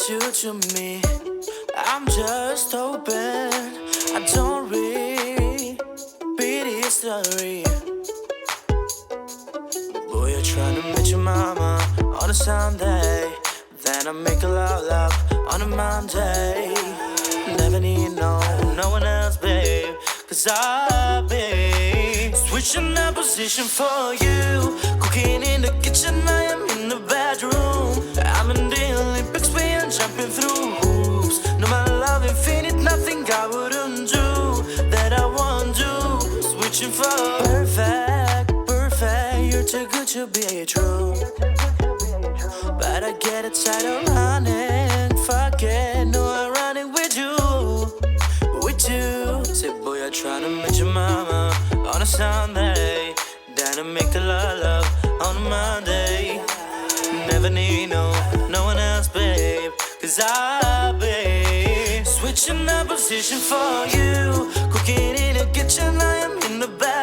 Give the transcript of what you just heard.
you to me. I'm just hoping I don't repeat history. Boy, you're trying to meet your mama on a Sunday, then I make a love on a Monday. Never need no one else, babe, 'cause I'll be switching up position for you. Cooking in the kitchen, I am in the bedroom. I'm in the Olympics, we are jumping through hoops. No, my love infinite, nothing I wouldn't do that I won't do. Switching for perfect, you're too good to be true. But I get it tired of running, fuck it, no, I'm running with you. Say, boy, I try to meet your mama on a Sunday, then I make the love on a Monday. Never need no one else, babe, 'cause I'll be switching up position for you. Cooking in the kitchen, I am in the back.